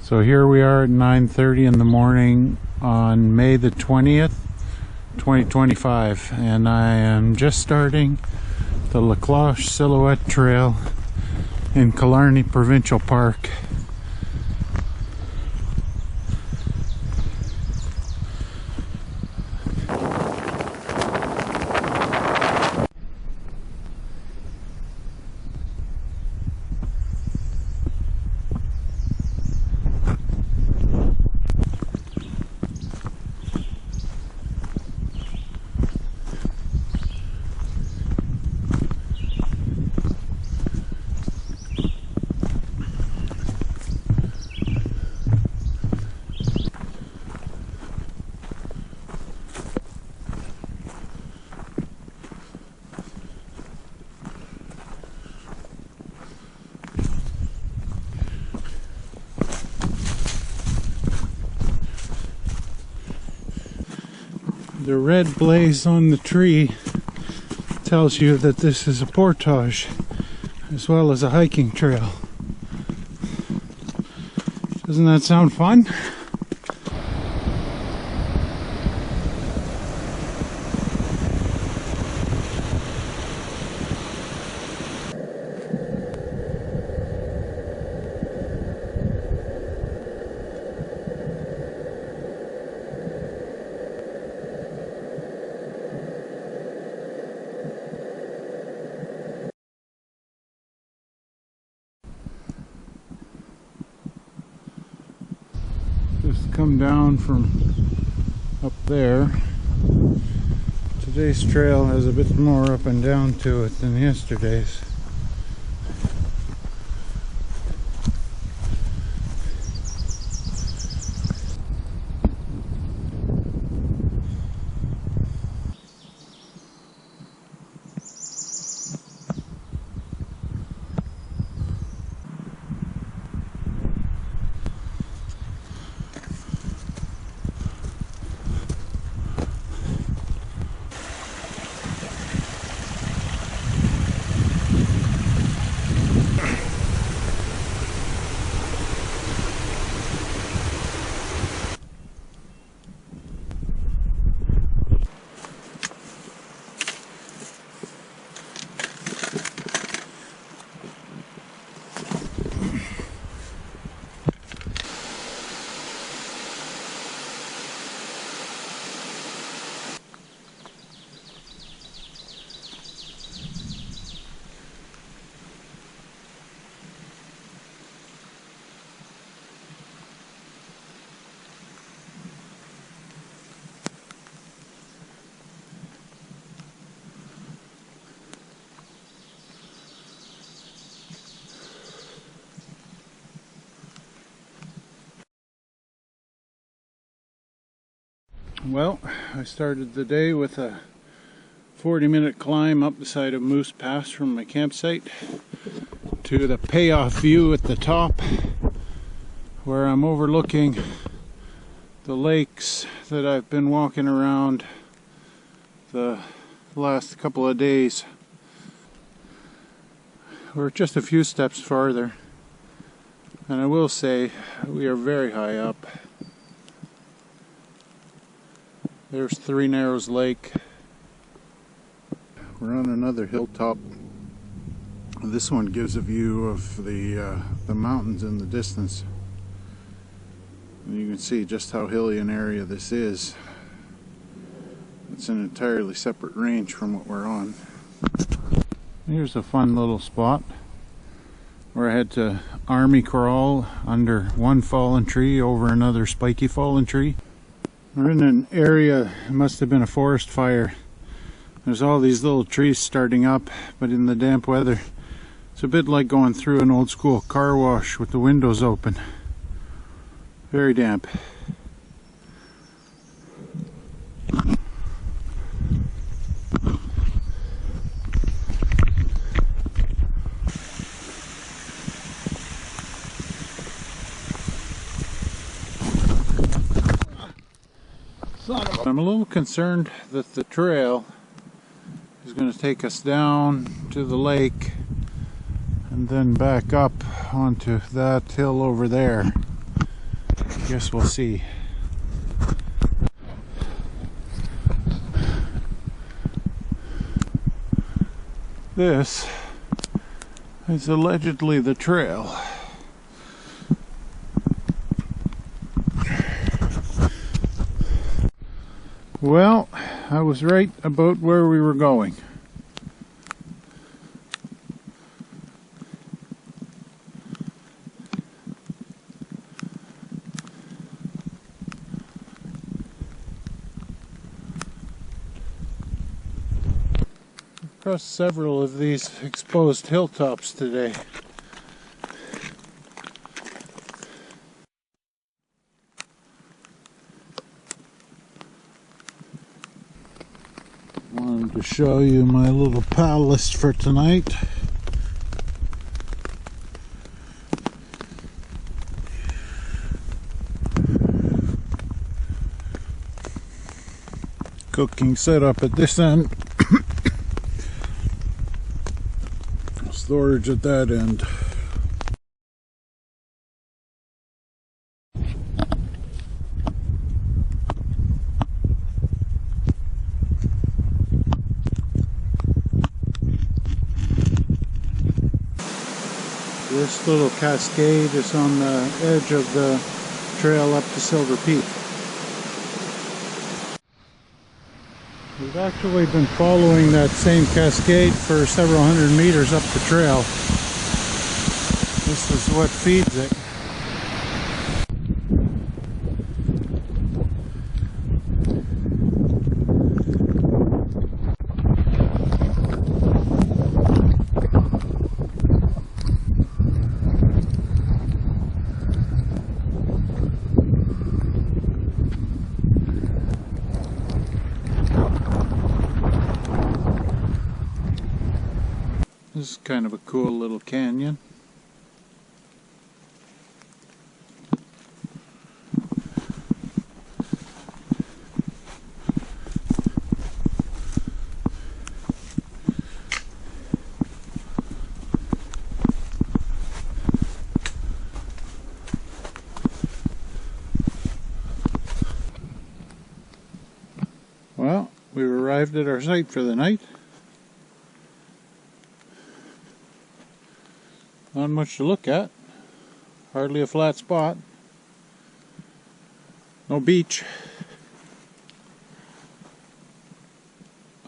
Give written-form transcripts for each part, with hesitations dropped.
So here we are at 9:30 in the morning on May the 20th, 2025, and I am just starting the LaCloche Silhouette Trail in Killarney Provincial Park. The red blaze on the tree tells you that this is a portage as well as a hiking trail. Doesn't that sound fun? Just come down from up there. Today's trail has a bit more up and down to it than yesterday's. Well, I started the day with a 40-minute climb up the side of Moose Pass from my campsite to the payoff view at the top, where I'm overlooking the lakes that I've been walking around the last couple of days. We're just a few steps farther, and I will say we are very high up. There's Three Narrows Lake. We're on another hilltop. This one gives a view of the mountains in the distance. And you can see just how hilly an area this is. It's an entirely separate range from what we're on. Here's a fun little spot where I had to army crawl under one fallen tree over another spiky fallen tree. We're in an area, it must have been a forest fire. There's all these little trees starting up, but in the damp weather, it's a bit like going through an old school car wash with the windows open. Very damp. I'm a little concerned that the trail is going to take us down to the lake and then back up onto that hill over there. Guess we'll see. This is allegedly the trail. Well, I was right about where we were going. Crossed several of these exposed hilltops today. Wanted to show you my little pal list for tonight. Cooking setup at this end. Storage at that end. This little cascade is on the edge of the trail up to Silver Peak. We've actually been following that same cascade for several hundred meters up the trail. This is what feeds it. This is kind of a cool little canyon. Well, we've arrived at our site for the night. Not much to look at. Hardly a flat spot. No beach.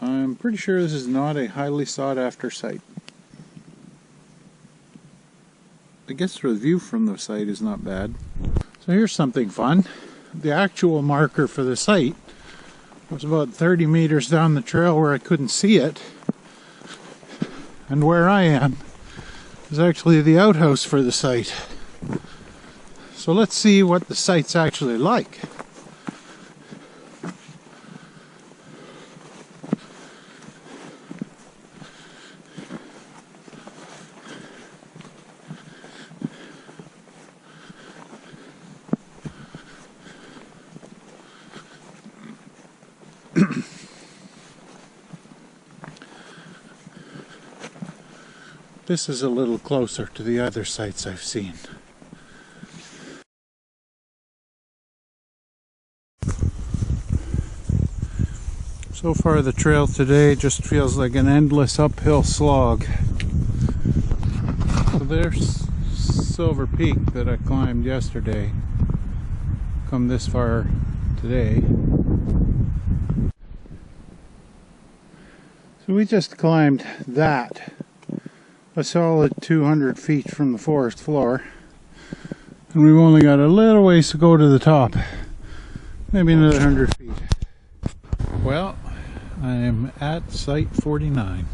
I'm pretty sure this is not a highly sought after site. I guess the view from the site is not bad. So here's something fun. The actual marker for the site was about 30 meters down the trail where I couldn't see it. And where I am is actually the outhouse for the site. So let's see what the site's actually like. This is a little closer to the other sites I've seen. So far the trail today just feels like an endless uphill slog. So there's Silver Peak that I climbed yesterday. Come this far today. So we just climbed that. A solid 200 feet from the forest floor, and we've only got a little ways to go to the top, maybe another 100 feet. Well, I'm at site 49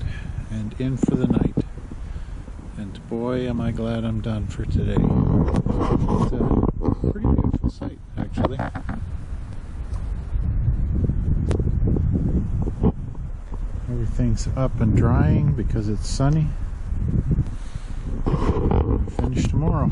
and in for the night, and boy am I glad I'm done for today. It's a pretty beautiful site actually. Everything's up and drying because it's sunny. Finish tomorrow.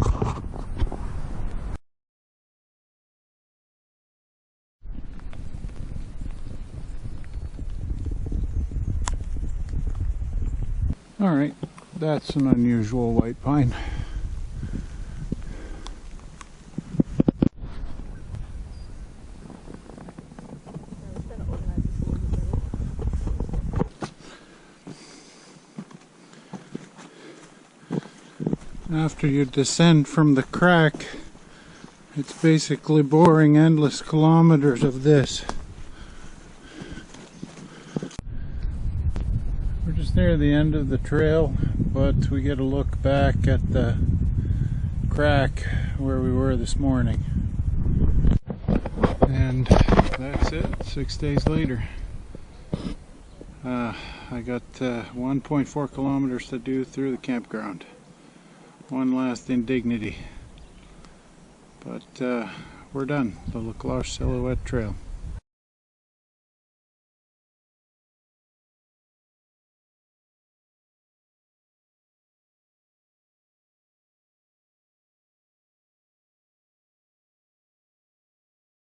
Alright, that's an unusual white pine. After you descend from the crack, it's basically boring endless kilometers of this. We're just near the end of the trail, but we get a look back at the crack where we were this morning. And that's it, 6 days later. I got 1.4 kilometers to do through the campground. One last indignity. But we're done, the LaCloche Silhouette Trail.